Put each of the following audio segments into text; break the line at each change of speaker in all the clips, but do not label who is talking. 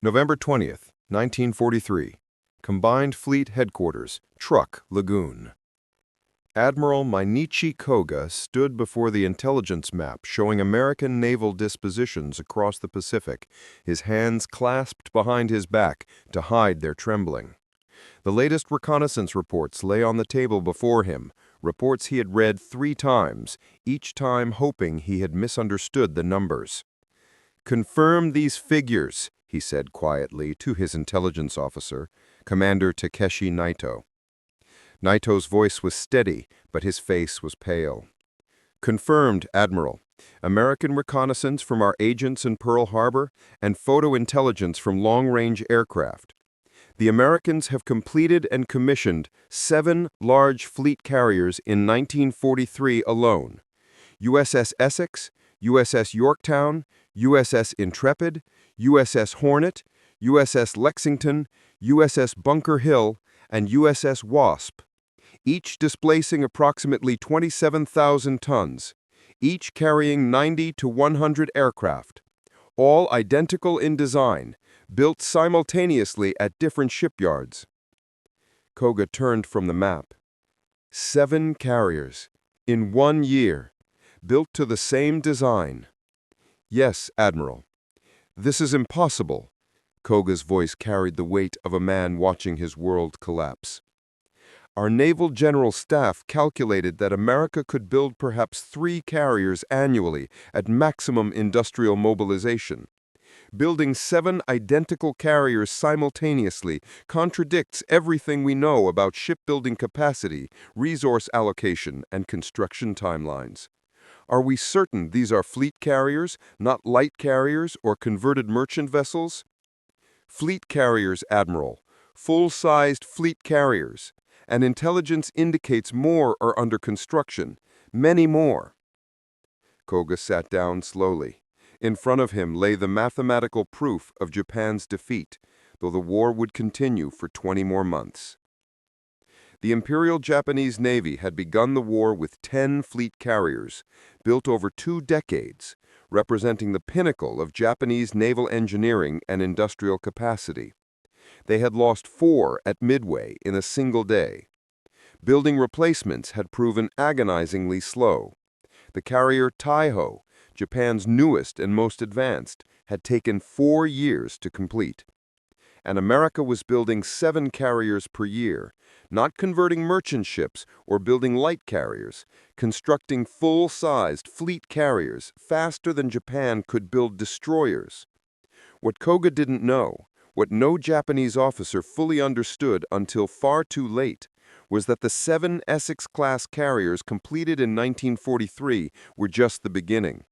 November 20th, 1943. Combined Fleet Headquarters, Truk Lagoon. Admiral Mineichi Koga stood before the intelligence map showing American naval dispositions across the Pacific, his hands clasped behind his back to hide their trembling. The latest reconnaissance reports lay on the table before him, reports he had read 3 times, each time hoping he had misunderstood the numbers. "Confirm these figures," he said quietly to his intelligence officer, Commander Takeshi Naito. Naito's voice was steady, but his face was pale. "Confirmed, Admiral. American reconnaissance from our agents in Pearl Harbor and photo intelligence from long-range aircraft. The Americans have completed and commissioned 7 large fleet carriers in 1943 alone. USS Essex, USS Yorktown, USS Intrepid, USS Hornet, USS Lexington, USS Bunker Hill, and USS Wasp, each displacing approximately 27,000 tons, each carrying 90 to 100 aircraft, all identical in design, built simultaneously at different shipyards." Koga turned from the map. 7 carriers, in 1 year, built to the same design. "Yes, Admiral. This is impossible." Koga's voice carried the weight of a man watching his world collapse. "Our Naval General Staff calculated that America could build perhaps 3 carriers annually at maximum industrial mobilization. Building 7 identical carriers simultaneously contradicts everything we know about shipbuilding capacity, resource allocation, and construction timelines. Are we certain these are fleet carriers, not light carriers or converted merchant vessels?" "Fleet carriers, Admiral. Full-sized fleet carriers. And intelligence indicates more are under construction. Many more." Koga sat down slowly. In front of him lay the mathematical proof of Japan's defeat, though the war would continue for 20 more months. The Imperial Japanese Navy had begun the war with 10 fleet carriers, built over 2 decades, representing the pinnacle of Japanese naval engineering and industrial capacity. They had lost 4 at Midway in a single day. Building replacements had proven agonizingly slow. The carrier Taiho, Japan's newest and most advanced, had taken 4 years to complete. And America was building 7 carriers per year, not converting merchant ships or building light carriers, constructing full-sized fleet carriers faster than Japan could build destroyers. What Koga didn't know, what no Japanese officer fully understood until far too late, was that the 7 Essex-class carriers completed in 1943 were just the beginning.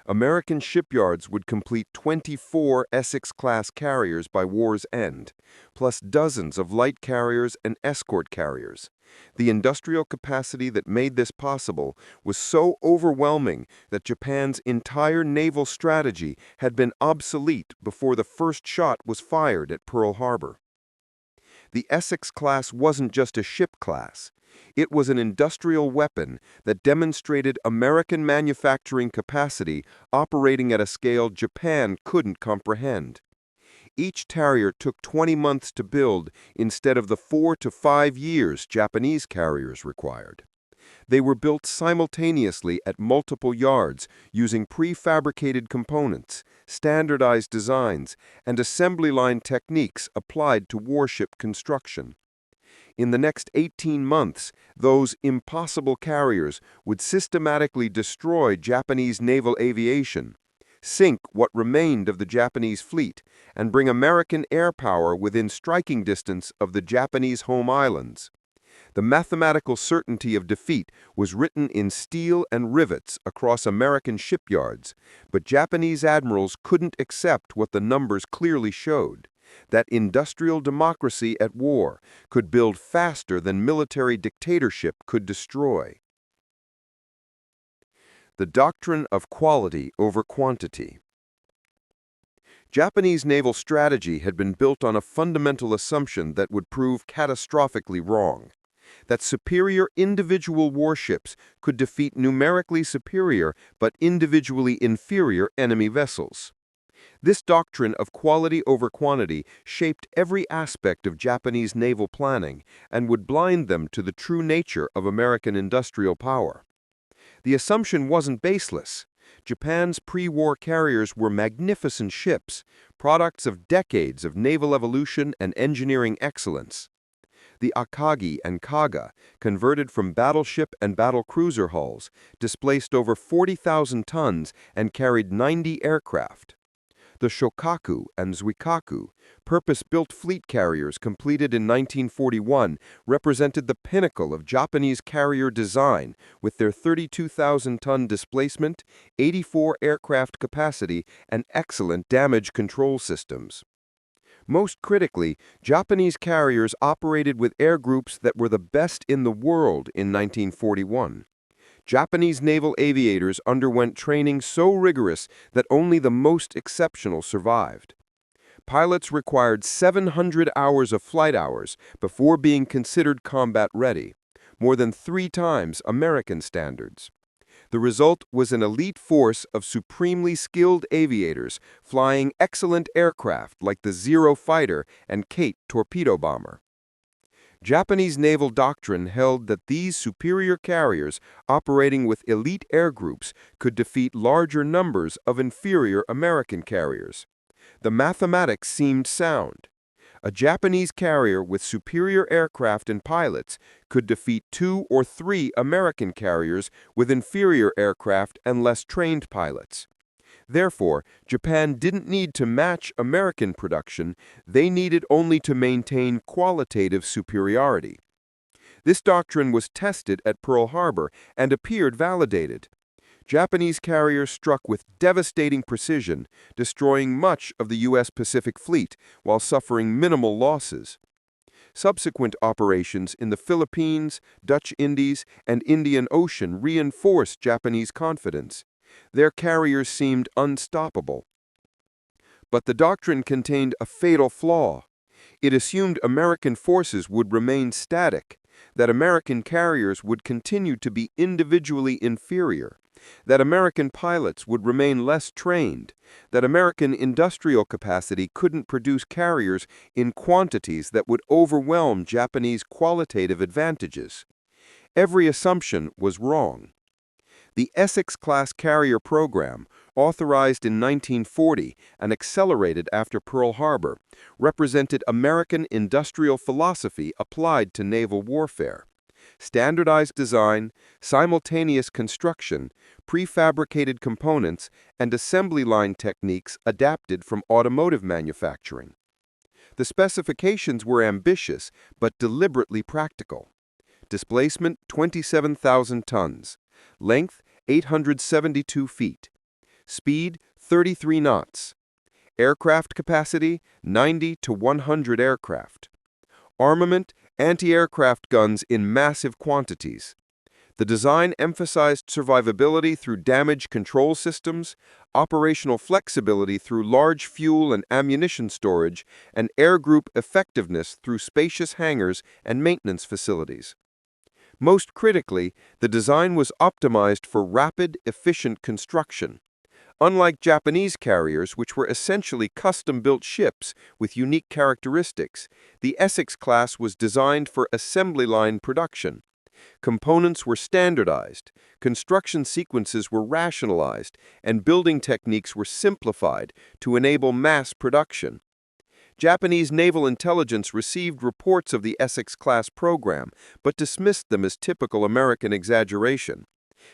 American shipyards would complete 24 Essex-class carriers by war's end, plus dozens of light carriers and escort carriers. The industrial capacity that made this possible was so overwhelming that Japan's entire naval strategy had been obsolete before the first shot was fired at Pearl Harbor. The Essex-class wasn't just a ship class. It was an industrial weapon that demonstrated American manufacturing capacity operating at a scale Japan couldn't comprehend. Each carrier took 20 months to build instead of the 4 to 5 years Japanese carriers required. They were built simultaneously at multiple yards using prefabricated components, standardized designs, and assembly line techniques applied to warship construction. In the next 18 months, those impossible carriers would systematically destroy Japanese naval aviation, sink what remained of the Japanese fleet, and bring American air power within striking distance of the Japanese home islands. The mathematical certainty of defeat was written in steel and rivets across American shipyards, but Japanese admirals couldn't accept what the numbers clearly showed, that industrial democracy at war could build faster than military dictatorship could destroy. The doctrine of quality over quantity. Japanese naval strategy had been built on a fundamental assumption that would prove catastrophically wrong, that superior individual warships could defeat numerically superior but individually inferior enemy vessels. This doctrine of quality over quantity shaped every aspect of Japanese naval planning and would blind them to the true nature of American industrial power. The assumption wasn't baseless. Japan's pre-war carriers were magnificent ships, products of decades of naval evolution and engineering excellence. The Akagi and Kaga, converted from battleship and battlecruiser hulls, displaced over 40,000 tons and carried 90 aircraft. The Shokaku and Zuikaku, purpose-built fleet carriers completed in 1941, represented the pinnacle of Japanese carrier design with their 32,000-ton displacement, 84 aircraft capacity, and excellent damage control systems. Most critically, Japanese carriers operated with air groups that were the best in the world in 1941. Japanese naval aviators underwent training so rigorous that only the most exceptional survived. Pilots required 700 hours of flight hours before being considered combat ready, more than 3 times American standards. The result was an elite force of supremely skilled aviators flying excellent aircraft like the Zero fighter and Kate torpedo bomber. Japanese naval doctrine held that these superior carriers operating with elite air groups could defeat larger numbers of inferior American carriers. The mathematics seemed sound. A Japanese carrier with superior aircraft and pilots could defeat 2 or 3 American carriers with inferior aircraft and less trained pilots. Therefore, Japan didn't need to match American production, they needed only to maintain qualitative superiority. This doctrine was tested at Pearl Harbor and appeared validated. Japanese carriers struck with devastating precision, destroying much of the U.S. Pacific Fleet while suffering minimal losses. Subsequent operations in the Philippines, Dutch Indies, and Indian Ocean reinforced Japanese confidence. Their carriers seemed unstoppable. But the doctrine contained a fatal flaw. It assumed American forces would remain static, that American carriers would continue to be individually inferior, that American pilots would remain less trained, that American industrial capacity couldn't produce carriers in quantities that would overwhelm Japanese qualitative advantages. Every assumption was wrong. The Essex-class carrier program, authorized in 1940 and accelerated after Pearl Harbor, represented American industrial philosophy applied to naval warfare. Standardized design, simultaneous construction, prefabricated components, and assembly line techniques adapted from automotive manufacturing. The specifications were ambitious but deliberately practical. Displacement 27,000 tons. Length 872 feet. Speed 33 knots. Aircraft capacity 90 to 100 aircraft. Armament anti-aircraft guns in massive quantities. The design emphasized survivability through damage control systems, operational flexibility through large fuel and ammunition storage, and air group effectiveness through spacious hangars and maintenance facilities. Most critically, the design was optimized for rapid, efficient construction. Unlike Japanese carriers, which were essentially custom-built ships with unique characteristics, the Essex-class was designed for assembly line production. Components were standardized, construction sequences were rationalized, and building techniques were simplified to enable mass production. Japanese naval intelligence received reports of the Essex-class program, but dismissed them as typical American exaggeration.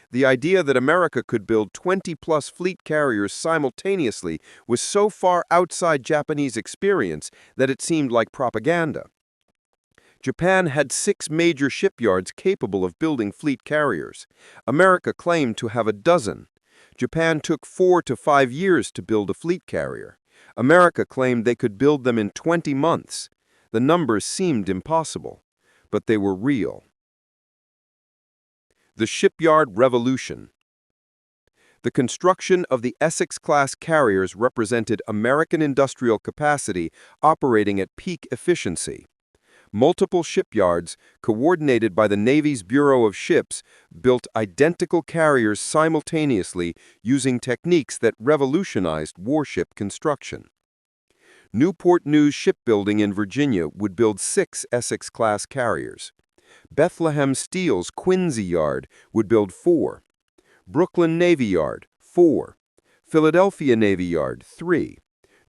The idea that America could build 20-plus fleet carriers simultaneously was so far outside Japanese experience that it seemed like propaganda. Japan had 6 major shipyards capable of building fleet carriers. America claimed to have a dozen. Japan took 4 to 5 years to build a fleet carrier. America claimed they could build them in 20 months. The numbers seemed impossible, but they were real. The Shipyard Revolution. The construction of the Essex-class carriers represented American industrial capacity operating at peak efficiency. Multiple shipyards, coordinated by the Navy's Bureau of Ships, built identical carriers simultaneously using techniques that revolutionized warship construction. Newport News Shipbuilding in Virginia would build 6 Essex-class carriers. Bethlehem Steel's Quincy Yard would build 4. Brooklyn Navy Yard, 4. Philadelphia Navy Yard, 3.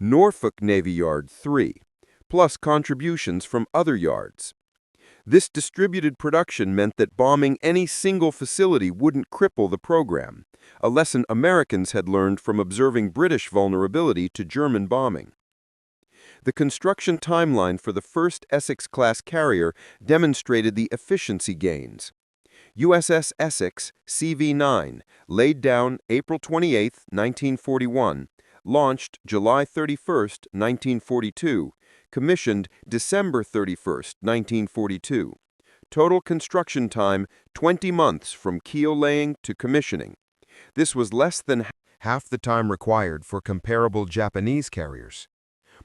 Norfolk Navy Yard, 3, plus contributions from other yards. This distributed production meant that bombing any single facility wouldn't cripple the program, a lesson Americans had learned from observing British vulnerability to German bombing. The construction timeline for the first Essex-class carrier demonstrated the efficiency gains. USS Essex, CV-9, laid down April 28, 1941, launched July 31, 1942, commissioned December 31, 1942. Total construction time, 20 months from keel laying to commissioning. This was less than half the time required for comparable Japanese carriers.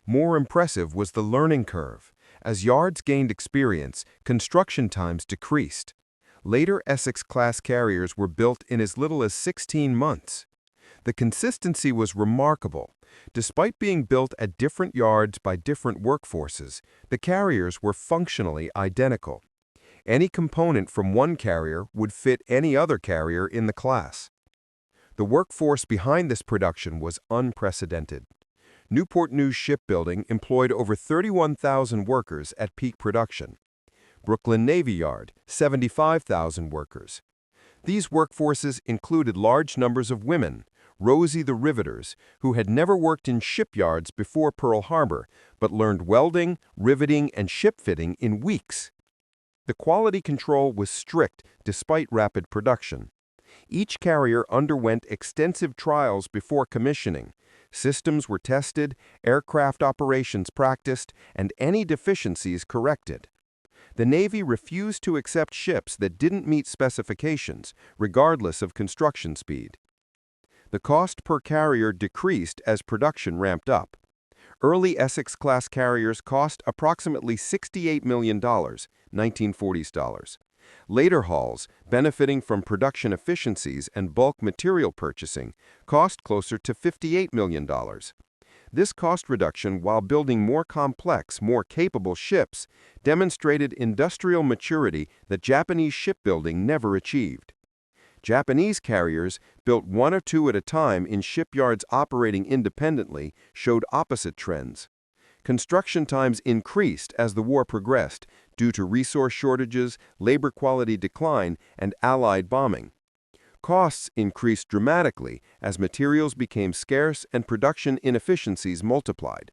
More impressive was the learning curve. As yards gained experience, construction times decreased. Later Essex-class carriers were built in as little as 16 months. The consistency was remarkable. Despite being built at different yards by different workforces, the carriers were functionally identical. Any component from one carrier would fit any other carrier in the class. The workforce behind this production was unprecedented. Newport News Shipbuilding employed over 31,000 workers at peak production. Brooklyn Navy Yard, 75,000 workers. These workforces included large numbers of women, Rosie the Riveters, who had never worked in shipyards before Pearl Harbor, but learned welding, riveting, and ship fitting in weeks. The quality control was strict despite rapid production. Each carrier underwent extensive trials before commissioning. Systems were tested, aircraft operations practiced, and any deficiencies corrected. The Navy refused to accept ships that didn't meet specifications, regardless of construction speed. The cost per carrier decreased as production ramped up. Early Essex-class carriers cost approximately $68 million, 1940s dollars. Later hulls, benefiting from production efficiencies and bulk material purchasing, cost closer to $58 million. This cost reduction, while building more complex, more capable ships, demonstrated industrial maturity that Japanese shipbuilding never achieved. Japanese carriers, built 1 or 2 at a time in shipyards operating independently, showed opposite trends. Construction times increased as the war progressed due to resource shortages, labor quality decline, and Allied bombing. Costs increased dramatically as materials became scarce and production inefficiencies multiplied.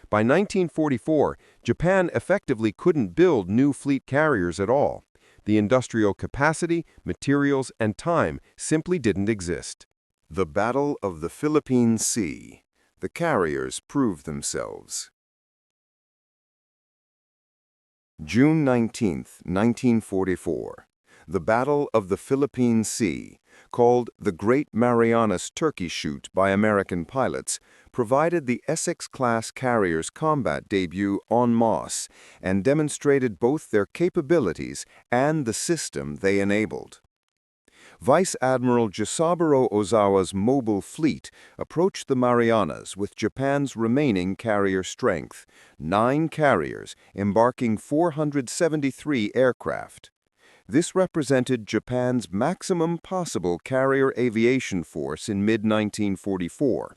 By 1944, Japan effectively couldn't build new fleet carriers at all. The industrial capacity, materials, and time simply didn't exist. The Battle of the Philippine Sea. The carriers proved themselves. June 19, 1944. The Battle of the Philippine Sea, called the Great Marianas Turkey Shoot by American pilots, provided the Essex-class carriers' combat debut en masse and demonstrated both their capabilities and the system they enabled. Vice Admiral Jisaburo Ozawa's mobile fleet approached the Marianas with Japan's remaining carrier strength, 9 carriers embarking 473 aircraft. This represented Japan's maximum possible carrier aviation force in mid-1944,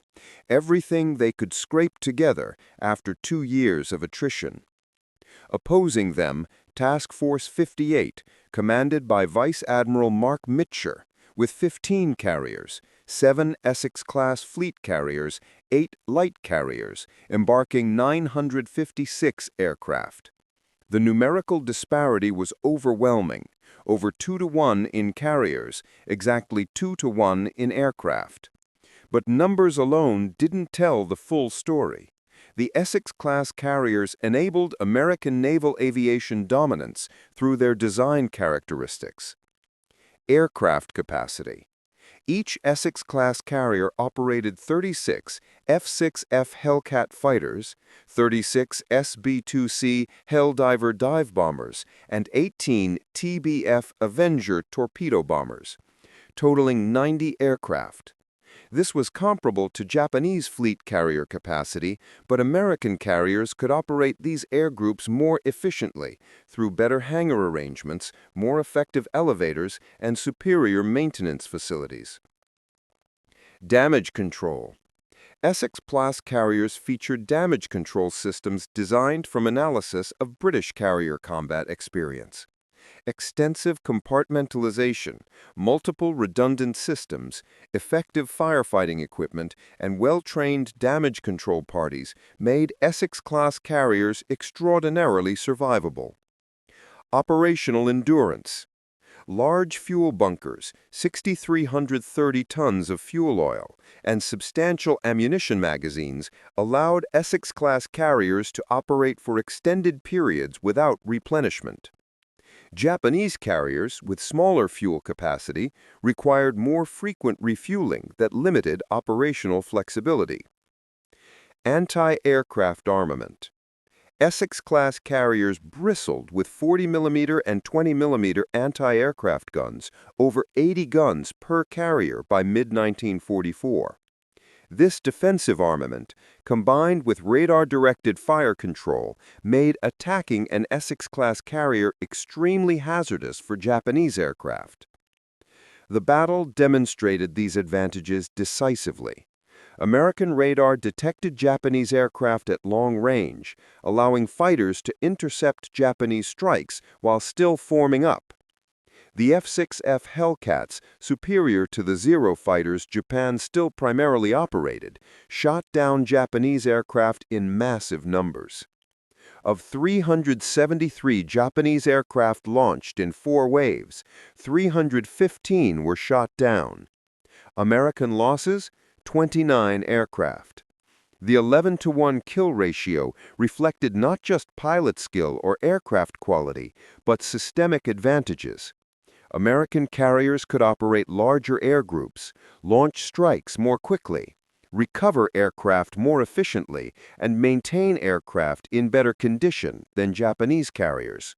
everything they could scrape together after 2 years of attrition. Opposing them, Task Force 58, commanded by Vice Admiral Mark Mitscher, with 15 carriers, 7 Essex-class fleet carriers, 8 light carriers, embarking 956 aircraft. The numerical disparity was overwhelming, over 2 to 1 in carriers, exactly 2 to 1 in aircraft. But numbers alone didn't tell the full story. The Essex-class carriers enabled American naval aviation dominance through their design characteristics. Aircraft capacity. Each Essex-class carrier operated 36 F-6F Hellcat fighters, 36 SB-2C Helldiver dive bombers, and 18 TBF Avenger torpedo bombers, totaling 90 aircraft. This was comparable to Japanese fleet carrier capacity, but American carriers could operate these air groups more efficiently through better hangar arrangements, more effective elevators, and superior maintenance facilities. Damage control. Essex-class carriers featured damage control systems designed from analysis of British carrier combat experience. Extensive compartmentalization, multiple redundant systems, effective firefighting equipment, and well-trained damage control parties made Essex-class carriers extraordinarily survivable. Operational endurance. Large fuel bunkers, 6,330 tons of fuel oil, and substantial ammunition magazines allowed Essex-class carriers to operate for extended periods without replenishment. Japanese carriers, with smaller fuel capacity, required more frequent refueling that limited operational flexibility. Anti-aircraft armament. Essex-class carriers bristled with 40mm and 20mm anti-aircraft guns, over 80 guns per carrier by mid-1944. This defensive armament, combined with radar-directed fire control, made attacking an Essex-class carrier extremely hazardous for Japanese aircraft. The battle demonstrated these advantages decisively. American radar detected Japanese aircraft at long range, allowing fighters to intercept Japanese strikes while still forming up. The F-6F Hellcats, superior to the Zero fighters Japan still primarily operated, shot down Japanese aircraft in massive numbers. Of 373 Japanese aircraft launched in 4 waves, 315 were shot down. American losses? 29 aircraft. The 11-to-1 kill ratio reflected not just pilot skill or aircraft quality, but systemic advantages. American carriers could operate larger air groups, launch strikes more quickly, recover aircraft more efficiently, and maintain aircraft in better condition than Japanese carriers.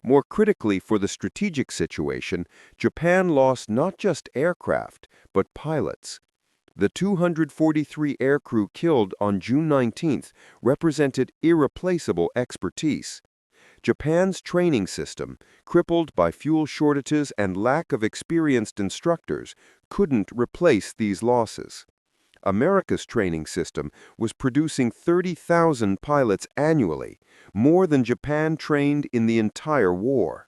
More critically for the strategic situation, Japan lost not just aircraft, but pilots. The 243 aircrew killed on June 19th represented irreplaceable expertise. Japan's training system, crippled by fuel shortages and lack of experienced instructors, couldn't replace these losses. America's training system was producing 30,000 pilots annually, more than Japan trained in the entire war.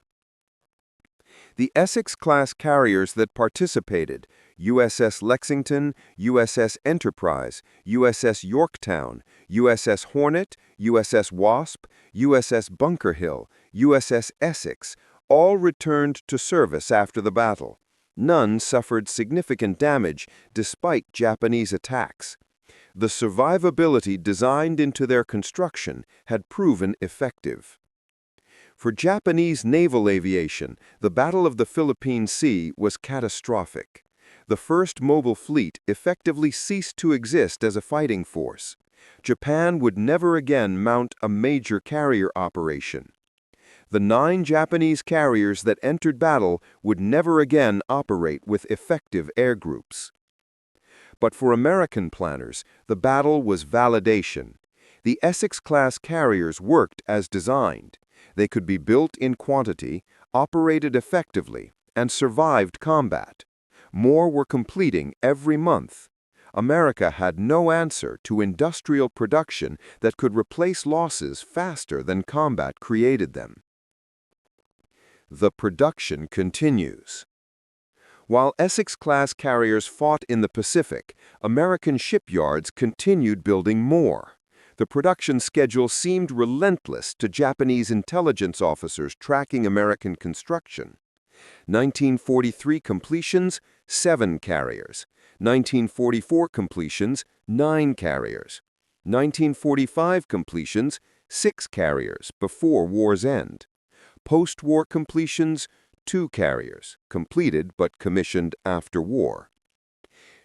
The Essex-class carriers that participated, USS Lexington, USS Enterprise, USS Yorktown, USS Hornet, USS Wasp, USS Bunker Hill, USS Essex, all returned to service after the battle. None suffered significant damage despite Japanese attacks. The survivability designed into their construction had proven effective. For Japanese naval aviation, the Battle of the Philippine Sea was catastrophic. The first mobile fleet effectively ceased to exist as a fighting force. Japan would never again mount a major carrier operation. The 9 Japanese carriers that entered battle would never again operate with effective air groups. But for American planners, the battle was validation. The Essex-class carriers worked as designed. They could be built in quantity, operated effectively, and survived combat. More were completing every month. America had no answer to industrial production that could replace losses faster than combat created them. The production continues. While Essex-class carriers fought in the Pacific, American shipyards continued building more. The production schedule seemed relentless to Japanese intelligence officers tracking American construction. 1943 completions, 7 carriers. 1944 completions, 9 carriers. 1945 completions, 6 carriers before war's end. Post-war completions, 2 carriers, completed but commissioned after war.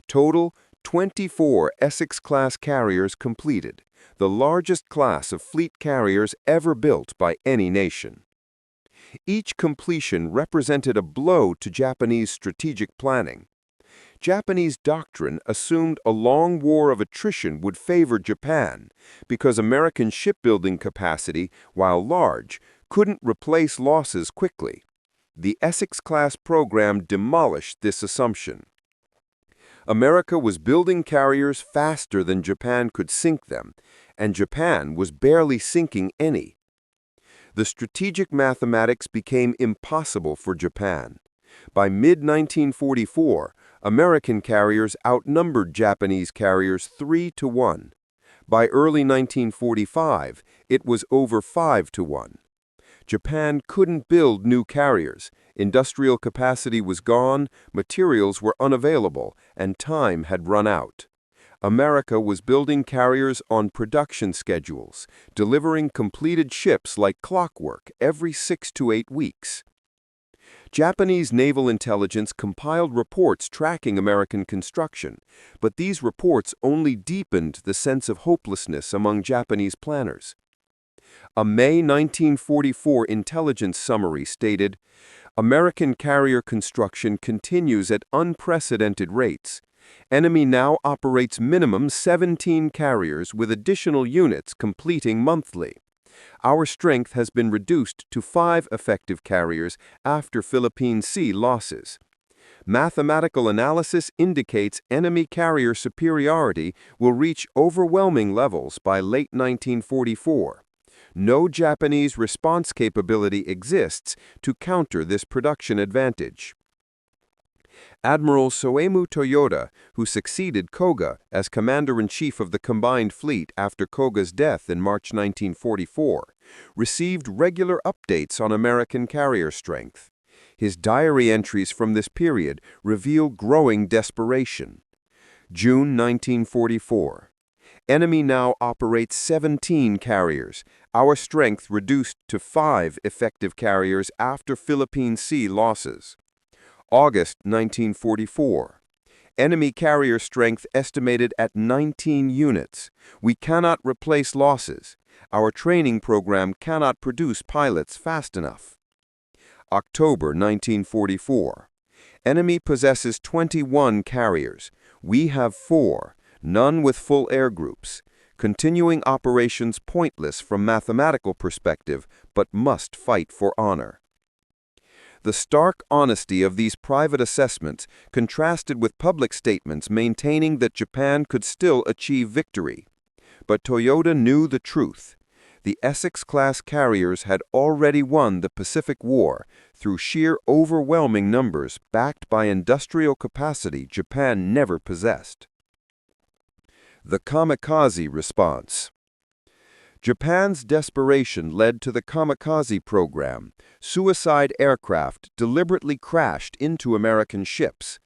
Total 24 Essex-class carriers completed, the largest class of fleet carriers ever built by any nation. Each completion represented a blow to Japanese strategic planning. Japanese doctrine assumed a long war of attrition would favor Japan because American shipbuilding capacity, while large, couldn't replace losses quickly. The Essex-class program demolished this assumption. America was building carriers faster than Japan could sink them, and Japan was barely sinking any. The strategic mathematics became impossible for Japan. By mid-1944, American carriers outnumbered Japanese carriers 3-1. By early 1945, it was over 5-1. Japan couldn't build new carriers, industrial capacity was gone, materials were unavailable, and time had run out. America was building carriers on production schedules, delivering completed ships like clockwork every 6 to 8 weeks. Japanese naval intelligence compiled reports tracking American construction, but these reports only deepened the sense of hopelessness among Japanese planners. A May 1944 intelligence summary stated, "American carrier construction continues at unprecedented rates. Enemy now operates minimum 17 carriers with additional units completing monthly. Our strength has been reduced to 5 effective carriers after Philippine Sea losses. Mathematical analysis indicates enemy carrier superiority will reach overwhelming levels by late 1944. No Japanese response capability exists to counter this production advantage." Admiral Soemu Toyoda, who succeeded Koga as Commander-in-Chief of the Combined Fleet after Koga's death in March 1944, received regular updates on American carrier strength. His diary entries from this period reveal growing desperation. June 1944. Enemy now operates 17 carriers, our strength reduced to 5 effective carriers after Philippine Sea losses. August 1944. Enemy carrier strength estimated at 19 units. We cannot replace losses. Our training program cannot produce pilots fast enough. October 1944. Enemy possesses 21 carriers. We have 4, none with full air groups. Continuing operations pointless from mathematical perspective, but must fight for honor. The stark honesty of these private assessments contrasted with public statements maintaining that Japan could still achieve victory. But Toyoda knew the truth. The Essex-class carriers had already won the Pacific War through sheer overwhelming numbers backed by industrial capacity Japan never possessed. The kamikaze response. Japan's desperation led to the kamikaze program. Suicide aircraft deliberately crashed into American ships.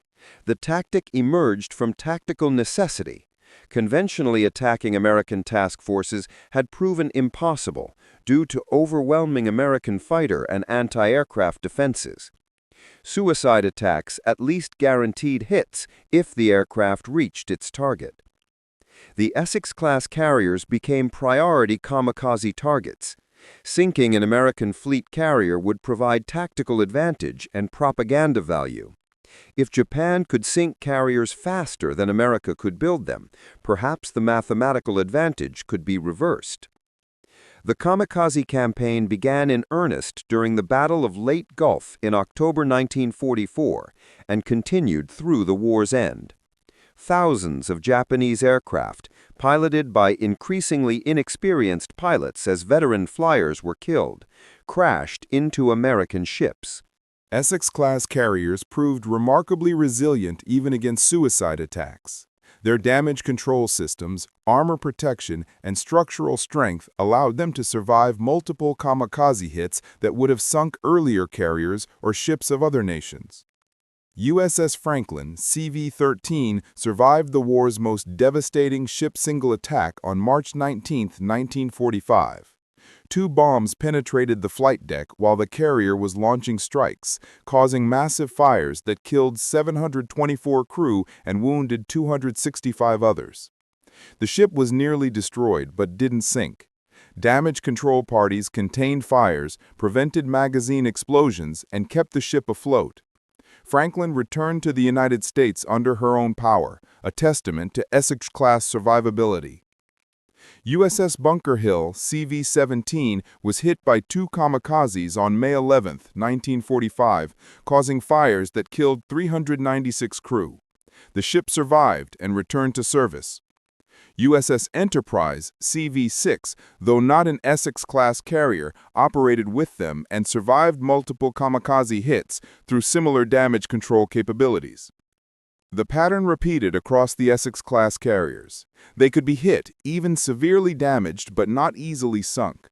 The tactic emerged from tactical necessity. Conventionally attacking American task forces had proven impossible due to overwhelming American fighter and anti-aircraft defenses. Suicide attacks at least guaranteed hits if the aircraft reached its target. The Essex-class carriers became priority kamikaze targets. Sinking an American fleet carrier would provide tactical advantage and propaganda value. If Japan could sink carriers faster than America could build them, perhaps the mathematical advantage could be reversed. The kamikaze campaign began in earnest during the Battle of Leyte Gulf in October 1944 and continued through the war's end. Thousands of Japanese aircraft, piloted by increasingly inexperienced pilots as veteran flyers were killed, crashed into American ships.
Essex-class carriers proved remarkably resilient even against suicide attacks. Their damage control systems, armor protection, and structural strength allowed them to survive multiple kamikaze hits that would have sunk earlier carriers or ships of other nations. USS Franklin, CV-13, survived the war's most devastating ship single attack on March 19, 1945. 2 bombs penetrated the flight deck while the carrier was launching strikes, causing massive fires that killed 724 crew and wounded 265 others. The ship was nearly destroyed but didn't sink. Damage control parties contained fires, prevented magazine explosions, and kept the ship afloat. Franklin returned to the United States under her own power, a testament to Essex-class survivability. USS Bunker Hill CV-17 was hit by 2 kamikazes on May 11, 1945, causing fires that killed 396 crew. The ship survived and returned to service. USS Enterprise CV-6, though not an Essex-class carrier, operated with them and survived multiple kamikaze hits through similar damage control capabilities. The pattern repeated across the Essex-class carriers. They could be hit, even severely damaged, but not easily sunk.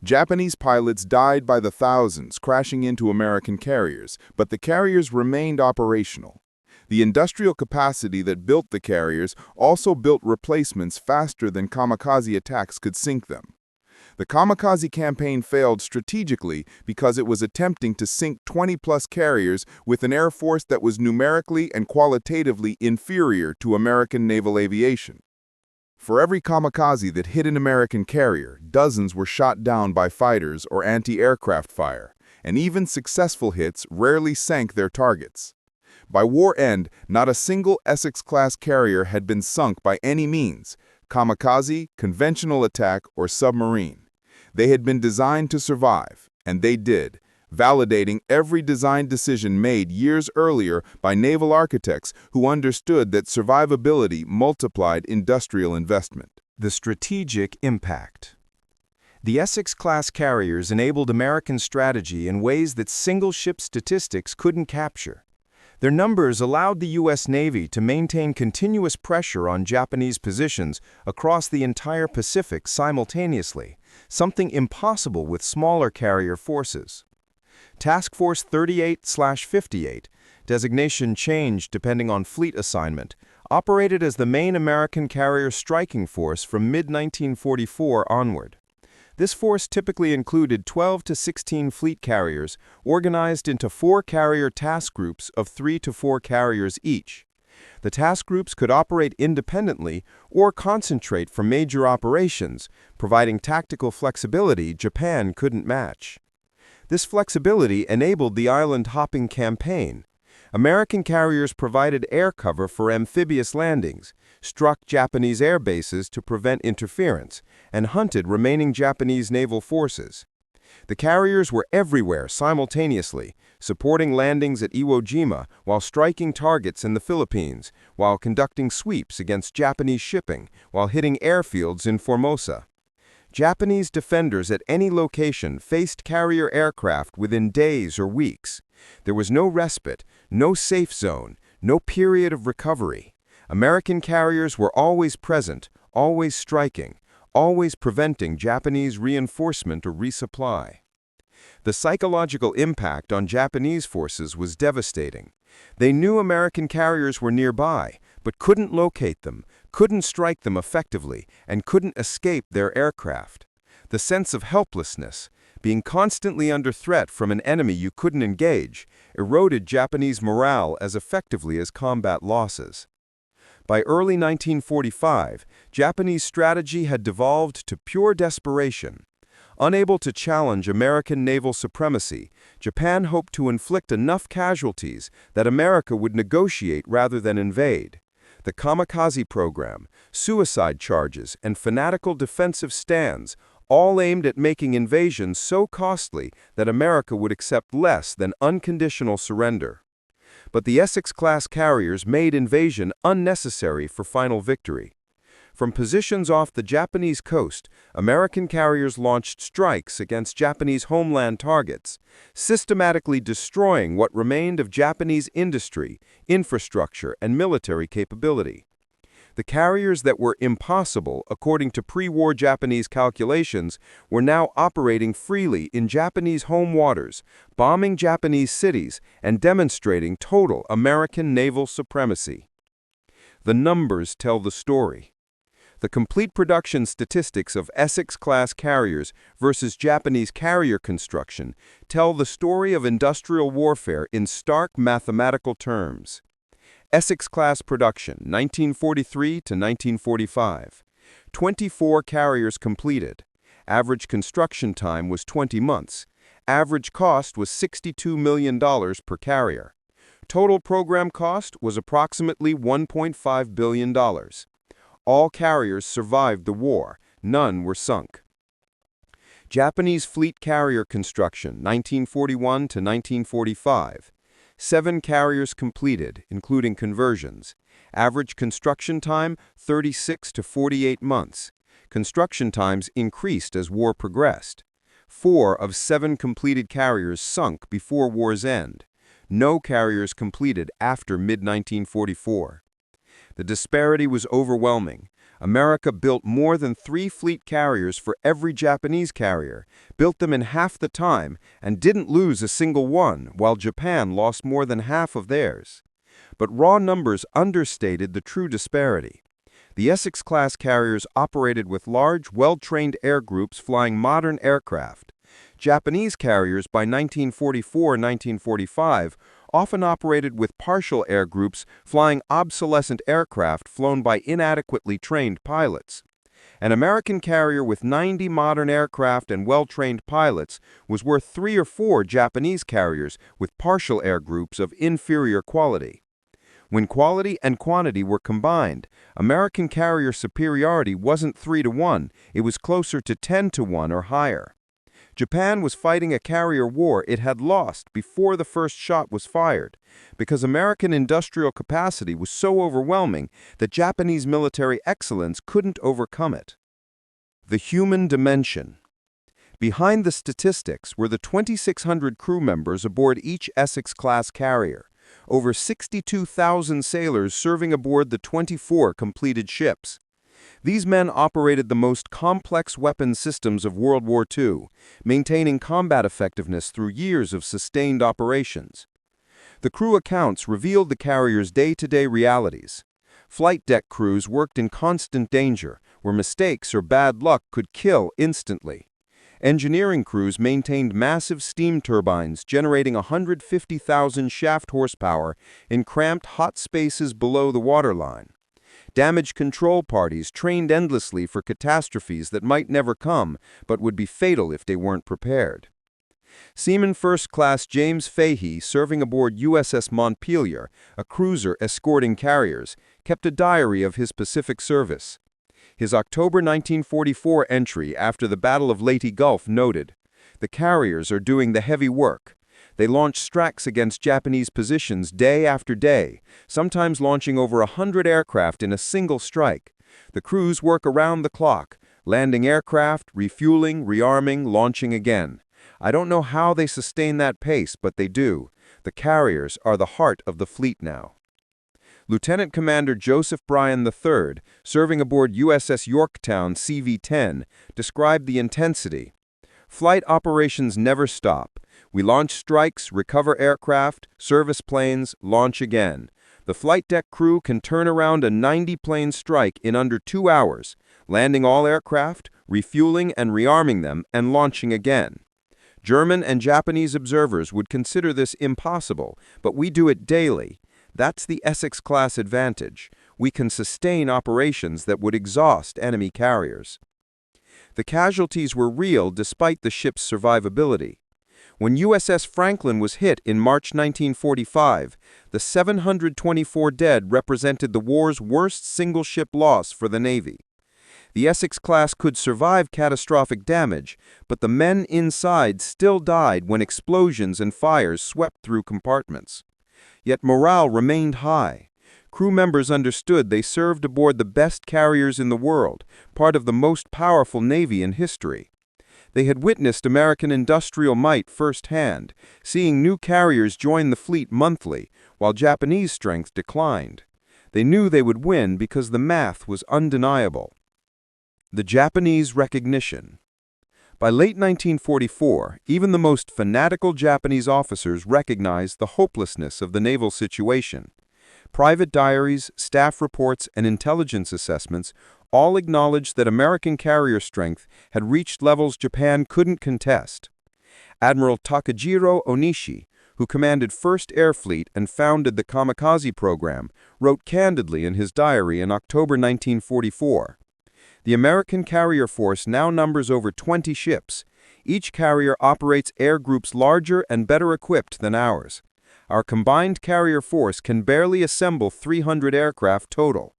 Japanese pilots died by the thousands crashing into American carriers, but the carriers remained operational. The industrial capacity that built the carriers also built replacements faster than kamikaze attacks could sink them. The kamikaze campaign failed strategically because it was attempting to sink 20-plus carriers with an air force that was numerically and qualitatively inferior to American naval aviation. For every kamikaze that hit an American carrier, dozens were shot down by fighters or anti-aircraft fire, and even successful hits rarely sank their targets. By war end, not a single Essex-class carrier had been sunk by any means, kamikaze, conventional attack, or submarine. They had been designed to survive, and they did, validating every design decision made years earlier by naval architects who understood that survivability multiplied industrial investment.
The strategic impact. The Essex-class carriers enabled American strategy in ways that single-ship statistics couldn't capture. Their numbers allowed the U.S. Navy to maintain continuous pressure on Japanese positions across the entire Pacific simultaneously, something impossible with smaller carrier forces. Task Force 38/58, designation changed depending on fleet assignment, operated as the main American carrier striking force from mid-1944 onward. This force typically included 12 to 16 fleet carriers organized into 4 carrier task groups of 3 to 4 carriers each. The task groups could operate independently or concentrate for major operations, providing tactical flexibility Japan couldn't match. This flexibility enabled the island-hopping campaign. American carriers provided air cover for amphibious landings, struck Japanese air bases to prevent interference, and hunted remaining Japanese naval forces. The carriers were everywhere simultaneously, supporting landings at Iwo Jima while striking targets in the Philippines, while conducting sweeps against Japanese shipping, while hitting airfields in Formosa. Japanese defenders at any location faced carrier aircraft within days or weeks. There was no respite, no safe zone, no period of recovery. American carriers were always present, always striking, always preventing Japanese reinforcement or resupply. The psychological impact on Japanese forces was devastating. They knew American carriers were nearby, but couldn't locate them, couldn't strike them effectively, and couldn't escape their aircraft. The sense of helplessness, being constantly under threat from an enemy you couldn't engage, eroded Japanese morale as effectively as combat losses. By early 1945, Japanese strategy had devolved to pure desperation. Unable to challenge American naval supremacy, Japan hoped to inflict enough casualties that America would negotiate rather than invade. The kamikaze program, suicide charges, and fanatical defensive stands all aimed at making invasion so costly that America would accept less than unconditional surrender. But the Essex-class carriers made invasion unnecessary for final victory. From positions off the Japanese coast, American carriers launched strikes against Japanese homeland targets, systematically destroying what remained of Japanese industry, infrastructure, and military capability. The carriers that were impossible, according to pre-war Japanese calculations, were now operating freely in Japanese home waters, bombing Japanese cities, and demonstrating total American naval supremacy. The numbers tell the story. The complete production statistics of Essex-class carriers versus Japanese carrier construction tell the story of industrial warfare in stark mathematical terms. Essex-class production, 1943 to 1945. 24 carriers completed. Average construction time was 20 months. Average cost was $62 million per carrier. Total program cost was approximately $1.5 billion. All carriers survived the war. None were sunk. Japanese fleet carrier construction, 1941 to 1945. 7 carriers completed, including conversions. Average construction time, 36 to 48 months. Construction times increased as war progressed. 4 of 7 completed carriers sunk before war's end. No carriers completed after mid-1944. The disparity was overwhelming. America built more than 3 fleet carriers for every Japanese carrier, built them in half the time, and didn't lose a single one, while Japan lost more than half of theirs. But raw numbers understated the true disparity. The Essex-class carriers operated with large, well-trained air groups flying modern aircraft. Japanese carriers by 1944-1945 often operated with partial air groups flying obsolescent aircraft flown by inadequately trained pilots. An American carrier with 90 modern aircraft and well-trained pilots was worth 3 or 4 Japanese carriers with partial air groups of inferior quality. When quality and quantity were combined, American carrier superiority wasn't 3 to 1, it was closer to 10 to 1 or higher. Japan was fighting a carrier war it had lost before the first shot was fired, because American industrial capacity was so overwhelming that Japanese military excellence couldn't overcome it. The human dimension. Behind the statistics were the 2,600 crew members aboard each Essex-class carrier, over 62,000 sailors serving aboard the 24 completed ships. These men operated the most complex weapon systems of World War II, maintaining combat effectiveness through years of sustained operations. The crew accounts revealed the carrier's day-to-day realities. Flight deck crews worked in constant danger, where mistakes or bad luck could kill instantly. Engineering crews maintained massive steam turbines generating 150,000 shaft horsepower in cramped hot spaces below the waterline. Damage control parties trained endlessly for catastrophes that might never come, but would be fatal if they weren't prepared. Seaman First Class James Fahey, serving aboard USS Montpelier, a cruiser escorting carriers, kept a diary of his Pacific service. His October 1944 entry after the Battle of Leyte Gulf noted, "The carriers are doing the heavy work. They launch strikes against Japanese positions day after day, sometimes launching over 100 aircraft in a single strike. The crews work around the clock, landing aircraft, refueling, rearming, launching again. I don't know how they sustain that pace, but they do. The carriers are the heart of the fleet now." Lieutenant Commander Joseph Bryan III, serving aboard USS Yorktown CV-10, described the intensity. "Flight operations never stop. We launch strikes, recover aircraft, service planes, launch again. The flight deck crew can turn around a 90-plane strike in under 2 hours, landing all aircraft, refueling and rearming them, and launching again. German and Japanese observers would consider this impossible, but we do it daily. That's the Essex-class advantage. We can sustain operations that would exhaust enemy carriers." The casualties were real despite the ship's survivability. When USS Franklin was hit in March 1945, the 724 dead represented the war's worst single-ship loss for the Navy. The Essex-class could survive catastrophic damage, but the men inside still died when explosions and fires swept through compartments. Yet morale remained high. Crew members understood they served aboard the best carriers in the world, part of the most powerful Navy in history. They had witnessed American industrial might firsthand, seeing new carriers join the fleet monthly, while Japanese strength declined. They knew they would win because the math was undeniable. The Japanese recognition. By late 1944, even the most fanatical Japanese officers recognized the hopelessness of the naval situation. Private diaries, staff reports, and intelligence assessments
all acknowledged that American carrier strength had reached levels Japan couldn't contest. Admiral Takajiro Onishi, who commanded 1st Air Fleet and founded the Kamikaze program, wrote candidly in his diary in October 1944, "The American carrier force now numbers over 20 ships. Each carrier operates air groups larger and better equipped than ours. Our combined carrier force can barely assemble 300 aircraft total.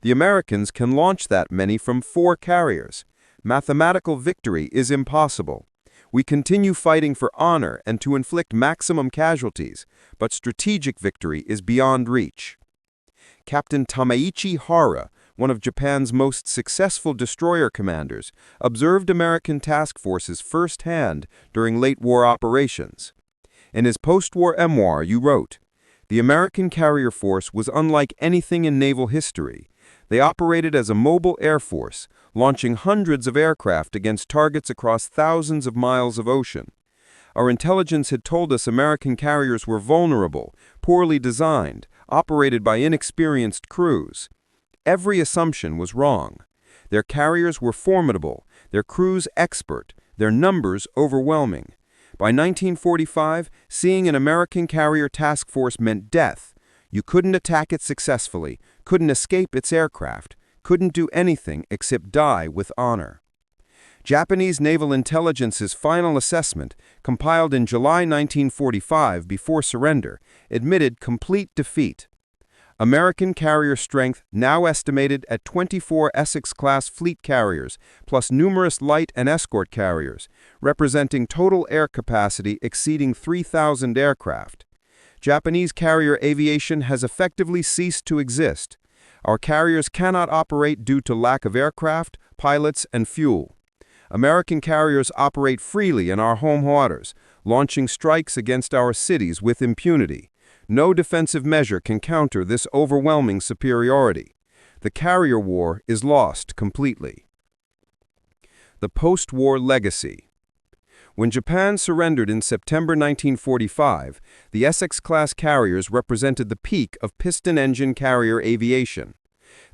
The Americans can launch that many from 4 carriers. Mathematical victory is impossible. We continue fighting for honor and to inflict maximum casualties, but strategic victory is beyond reach." Captain Tamaichi Hara, one of Japan's most successful destroyer commanders, observed American task forces firsthand during late war operations. In his post-war memoir, you wrote, "The American carrier force was unlike anything in naval history. They operated as a mobile air force, launching hundreds of aircraft against targets across thousands of miles of ocean. Our intelligence had told us American carriers were vulnerable, poorly designed, operated by inexperienced crews. Every assumption was wrong. Their carriers were formidable, their crews expert, their numbers overwhelming. By 1945, seeing an American carrier task force meant death. You couldn't attack it successfully, couldn't escape its aircraft, couldn't do anything except die with honor." Japanese Naval Intelligence's final assessment, compiled in July 1945 before surrender, admitted complete defeat. American carrier strength now estimated at 24 Essex-class fleet carriers, plus numerous light and escort carriers, representing total air capacity exceeding 3,000 aircraft. Japanese carrier aviation has effectively ceased to exist. Our carriers cannot operate due to lack of aircraft, pilots, and fuel. American carriers operate freely in our home waters, launching strikes against our cities with impunity. No defensive measure can counter this overwhelming superiority. The carrier war is lost completely. The post-war legacy. When Japan surrendered in September 1945, the Essex-class carriers represented the peak of piston-engine carrier aviation.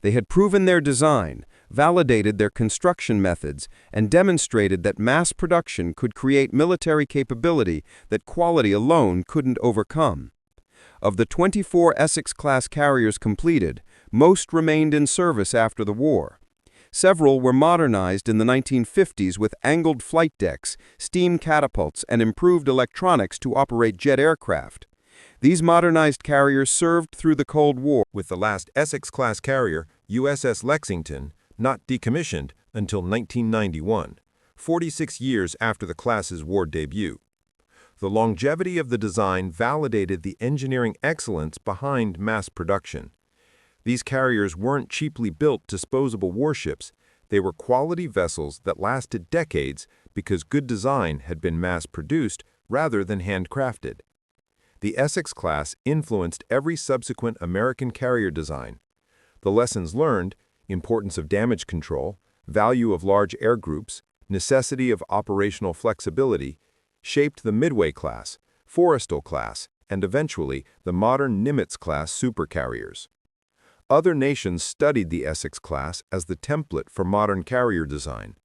They had proven their design, validated their construction methods, and demonstrated that mass production could create military capability that quality alone couldn't overcome. Of the 24 Essex-class carriers completed, most remained in service after the war. Several were modernized in the 1950s with angled flight decks, steam catapults, and improved electronics to operate jet aircraft. These modernized carriers served through the Cold War,
with the last Essex-class carrier, USS Lexington, not decommissioned until 1991, 46 years after the class's war debut. The longevity of the design validated the engineering excellence behind mass production. These carriers weren't cheaply built disposable warships. They were quality vessels that lasted decades because good design had been mass-produced rather than handcrafted. The Essex class influenced every subsequent American carrier design. The lessons learned, importance of damage control, value of large air groups, necessity of operational flexibility, shaped the Midway class, Forrestal class, and eventually the modern Nimitz-class supercarriers. Other nations studied the Essex class as the template for modern carrier design.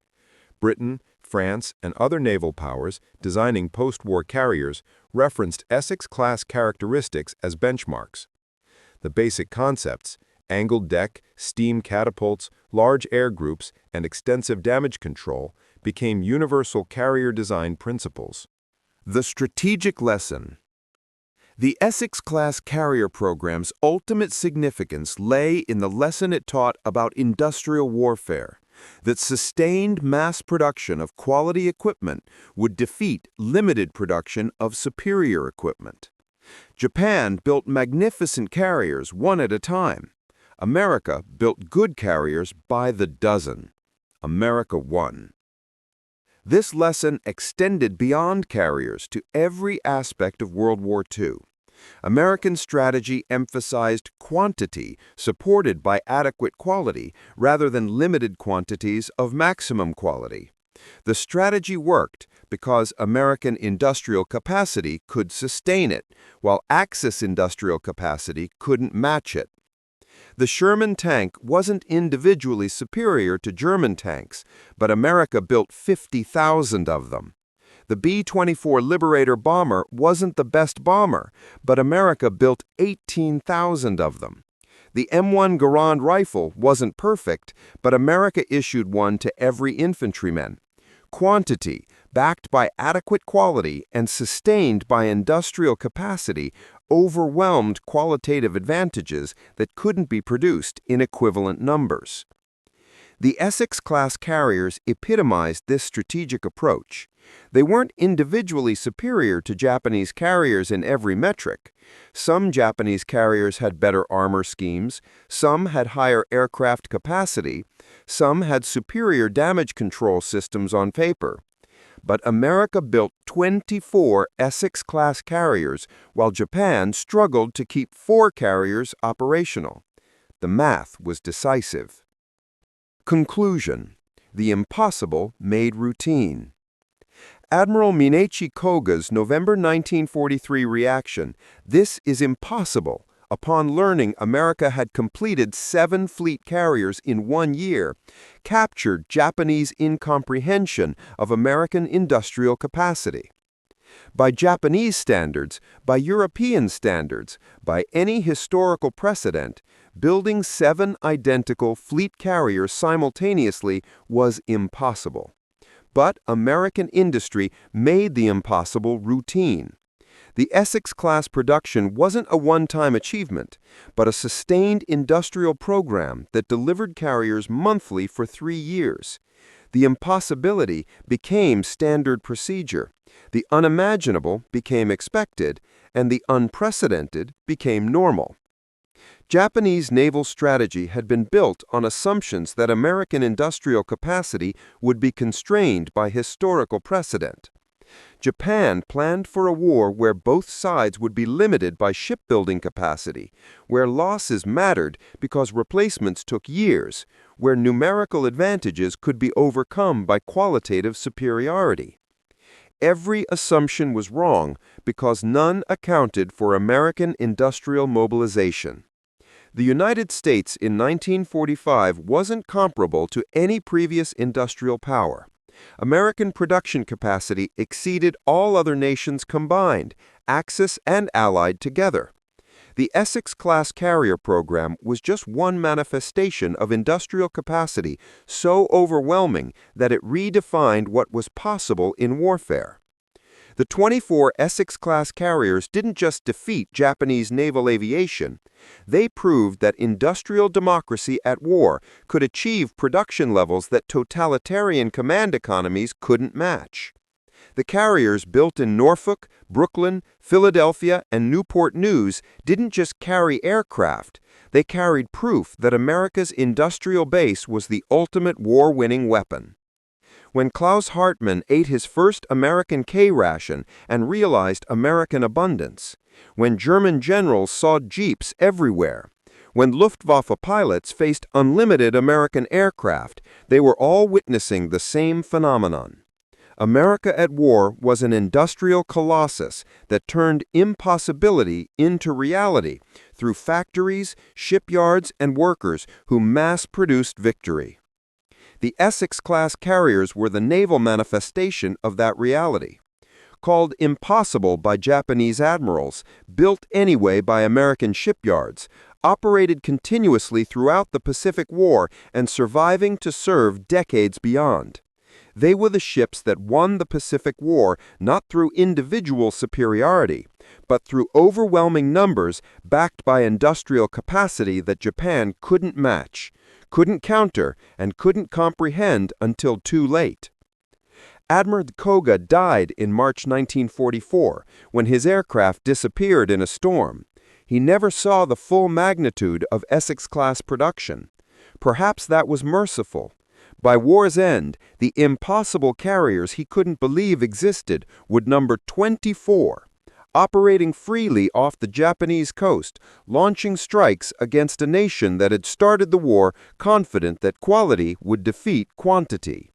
Britain, France, and other naval powers designing post-war carriers referenced Essex-class characteristics as benchmarks. The basic concepts, angled deck, steam catapults, large air groups, and extensive damage control, became universal carrier design principles.
The strategic lesson. The Essex-class carrier program's ultimate significance lay in the lesson it taught about industrial warfare, that sustained mass production of quality equipment would defeat limited production of superior equipment. Japan built magnificent carriers one at a time. America built good carriers by the dozen. America won. This lesson extended beyond carriers to every aspect of World War II. American strategy emphasized quantity supported by adequate quality rather than limited quantities of maximum quality. The strategy worked because American industrial capacity could sustain it, while Axis industrial capacity couldn't match it. The Sherman tank wasn't individually superior to German tanks, but America built 50,000 of them. The B-24 Liberator bomber wasn't the best bomber, but America built 18,000 of them. The M1 Garand rifle wasn't perfect, but America issued one to every infantryman. Quantity, backed by adequate quality and sustained by industrial capacity, overwhelmed qualitative advantages that couldn't be produced in equivalent numbers. The Essex-class carriers epitomized this strategic approach. They weren't individually superior to Japanese carriers in every metric. Some Japanese carriers had better armor schemes, some had higher aircraft capacity, some had superior damage control systems on paper. But America built 24 Essex-class carriers, while Japan struggled to keep 4 carriers operational. The math was decisive. Conclusion: the impossible made routine. Admiral Mineichi Koga's November 1943 reaction, "This is impossible," upon learning America had completed 7 fleet carriers in 1 year, captured Japanese incomprehension of American industrial capacity. By Japanese standards, by European standards, by any historical precedent, building 7 identical fleet carriers simultaneously was impossible. But American industry made the impossible routine. The Essex-class production wasn't a one-time achievement, but a sustained industrial program that delivered carriers monthly for 3 years. The impossibility became standard procedure, the unimaginable became expected, and the unprecedented became normal. Japanese naval strategy had been built on assumptions that American industrial capacity would be constrained by historical precedent. Japan planned for a war where both sides would be limited by shipbuilding capacity, where losses mattered because replacements took years, where numerical advantages could be overcome by qualitative superiority. Every assumption was wrong because none accounted for American industrial mobilization. The United States in 1945 wasn't comparable to any previous industrial power. American production capacity exceeded all other nations combined, Axis and Allied together. The Essex-class carrier program was just one manifestation of industrial capacity so overwhelming that it redefined what was possible in warfare. The 24 Essex-class carriers didn't just defeat Japanese naval aviation. They proved that industrial democracy at war could achieve production levels that totalitarian command economies couldn't match. The carriers built in Norfolk, Brooklyn, Philadelphia, and Newport News didn't just carry aircraft. They carried proof that America's industrial base was the ultimate war-winning weapon. When Klaus Hartmann ate his first American K-ration and realized American abundance, when German generals saw jeeps everywhere, when Luftwaffe pilots faced unlimited American aircraft, they were all witnessing the same phenomenon. America at war was an industrial colossus that turned impossibility into reality through factories, shipyards, and workers who mass-produced victory. The Essex-class carriers were the naval manifestation of that reality. Called impossible by Japanese admirals, built anyway by American shipyards, operated continuously throughout the Pacific War and surviving to serve decades beyond. They were the ships that won the Pacific War not through individual superiority, but through overwhelming numbers backed by industrial capacity that Japan couldn't match, couldn't counter, and couldn't comprehend until too late. Admiral Koga died in March 1944 when his aircraft disappeared in a storm. He never saw the full magnitude of Essex-class production. Perhaps that was merciful. By war's end, the impossible carriers he couldn't believe existed would number 24, operating freely off the Japanese coast, launching strikes against a nation that had started the war confident that quality would defeat quantity.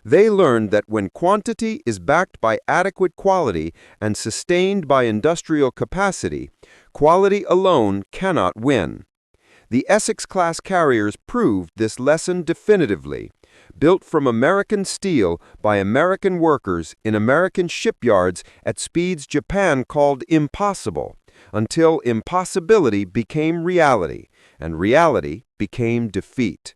They learned that when quantity is backed by adequate quality and sustained by industrial capacity, quality alone cannot win. The Essex-class carriers proved this lesson definitively. Built from American steel by American workers in American shipyards at speeds Japan called impossible, until impossibility became reality, and reality became defeat.